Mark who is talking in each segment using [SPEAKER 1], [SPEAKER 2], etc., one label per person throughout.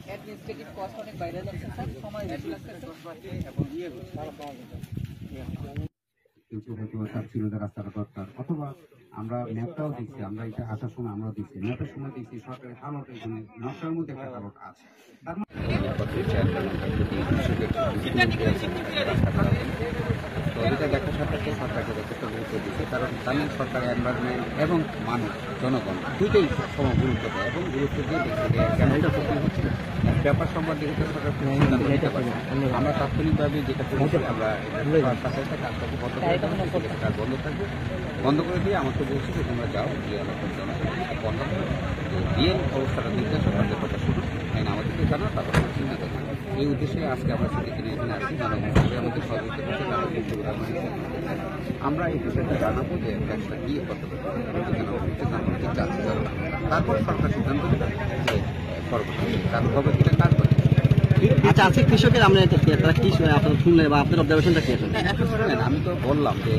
[SPEAKER 1] Administrative cost অনেক বাইরে যাচ্ছে স্যার, সময় বেশি লাগতেছে
[SPEAKER 2] কিছু হয়তো চাচ্ছিল যে রাস্তাটা দরকার, অথবা আমরা ম্যাপটাও দিচ্ছি, আমরা এটা আসার সময় আমরাও দিচ্ছি, ম্যাপের সময় দিচ্ছি সরকারের কালোটা এখানে নকশার মধ্যে একটা কালোটা আছে। তার তো এটা দেখার সাথে সরকারকে যথেষ্ট গুরুত্ব দিচ্ছে, কারণ স্থানীয় সরকার এনভায়রনমেন্ট এবং মানুষ জনগণ দুইটাই সম গুরুত্ব দেয় এবং গুরুত্ব দিয়ে দেখছে যে কেন এটা ক্ষতি হচ্ছে ব্যাপার সম্পর্কে যেহেতু সরকার নিতে পারে। আমরা তাৎক্ষণিকভাবে যেটা করেছি, আমরা কাজটাকে কাজ বন্ধ থাকবে, বন্ধ করে দিয়ে আমাকে বলছি যে তোমরা যাও গিয়ে আমাদের জনগণকে বন্ধ করো, দিয়ে অবস্থাটা নির্দেশ আমাদের কথা শুরু কারণ আমাদেরকে জানা, তারপর আমরা চিন্তা করবো। এই উদ্দেশ্যে আজকে আমরা সেদিকে এখানে আসছি, জনগণ আমাদের সহযোগিতা করছে, আমরা এই বিষয়টা জানাবো যে ট্যাক্সটা কি কত তারপর সরকার সিদ্ধান্ত নেবে যে পরবর্তী কাজ হবে কিনা কাজ করে।
[SPEAKER 3] আচ্ছা, আজকে কৃষকের আমরা তারা কি আপনার শুনলে বা আপনার অবজারভেশনটা কি আছে?
[SPEAKER 2] এখন শুনলেন, আমি তো বললাম যে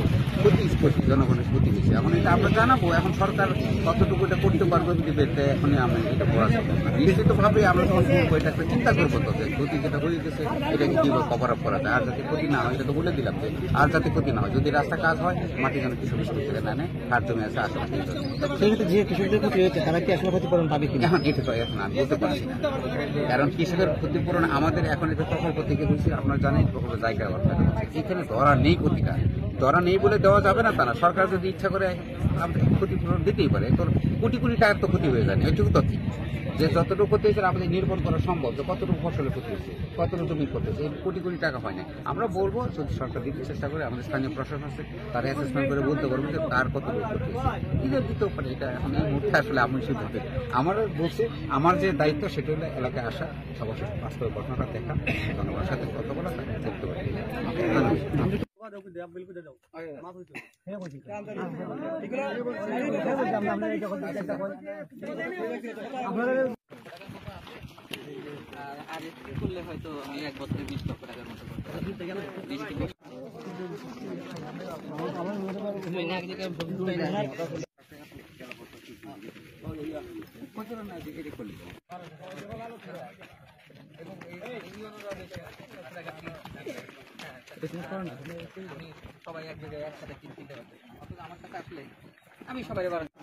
[SPEAKER 2] ক্ষতি জনগণের ক্ষতি হয়েছে, এখন এটা আমরা জানাবো। এখন সরকার কতটুকু এটা করতে পারবে দিবে, এখনই আমি এটা বলা যাবো না। নিশ্চিতভাবে আমরা যখন করবো এটা একটা চিন্তা করবো, তো যে ক্ষতি যেটা হয়ে গেছে এটাকে কীভাবে কভার আপ করা যায়, আর যাতে ক্ষতি না হয় এটা তো বলে দিলাম যে আর যাতে ক্ষতি না হয়। যদি রাস্তা কাজ হয় মাটি যেন কৃষক থেকে না নেয়, কার জমি আছে আসলে
[SPEAKER 3] সেক্ষেত্রে যে কৃষকদের ক্ষতি হয়েছে তারা কি আসলে ক্ষতিপূরণ পাবে কি?
[SPEAKER 2] এখন এটা তো এখন আমি বলতে পারছি না, কারণ কৃষকের ক্ষতিপূরণ আমাদের এখন এটা প্রকল্প থেকে হয়েছে। আপনারা জানেন প্রকল্পের জায়গা এখানে ধরা নেই, ক্ষতিটা ধরা নেই বলে দেওয়া যাবে না তা না। সরকার যদি ইচ্ছা করে আমাদের ক্ষতিপূরণ দিতেই পারে, তো কোটি কোটি টাকার তো ক্ষতি হয়ে যায় না। এটুকু তো কি যে যতটুকু ক্ষতি হয়েছে আমাদের নির্ভর করা সম্ভব, যে কতটুকু ফসলের ক্ষতি হয়েছে, কতটুকু জমি ক্ষতি হয়েছে, এই কোটি কোটি টাকা হয় না। আমরা বলবো যদি সরকার দিতে চেষ্টা করে, আমাদের স্থানীয় প্রশাসন আছে তারা অ্যাসেসমেন্ট করে বলতে পারবো যে তার কতটুকু ক্ষতি হয়েছে, নিজের দিতেও পারে। এটা এখন এই মুহূর্তে আসলে আমি সিদ্ধান্ত আমার বলছে, আমার যে দায়িত্ব সেটা হলো এলাকায় আসা, সবার সাথে বাস্তব ঘটনাটা দেখা, জনগণের সাথে কথা বলা, তাকে করতে পারি।
[SPEAKER 1] আর একটু করলে হয়তো আমি 1 বছরে 20 লক্ষ টাকার মতো আমি সবাই এক জায়গায় একসাথে কিনতে পারবো, অথচ আমার সাথে আসলে আমি সবাই দরকার না।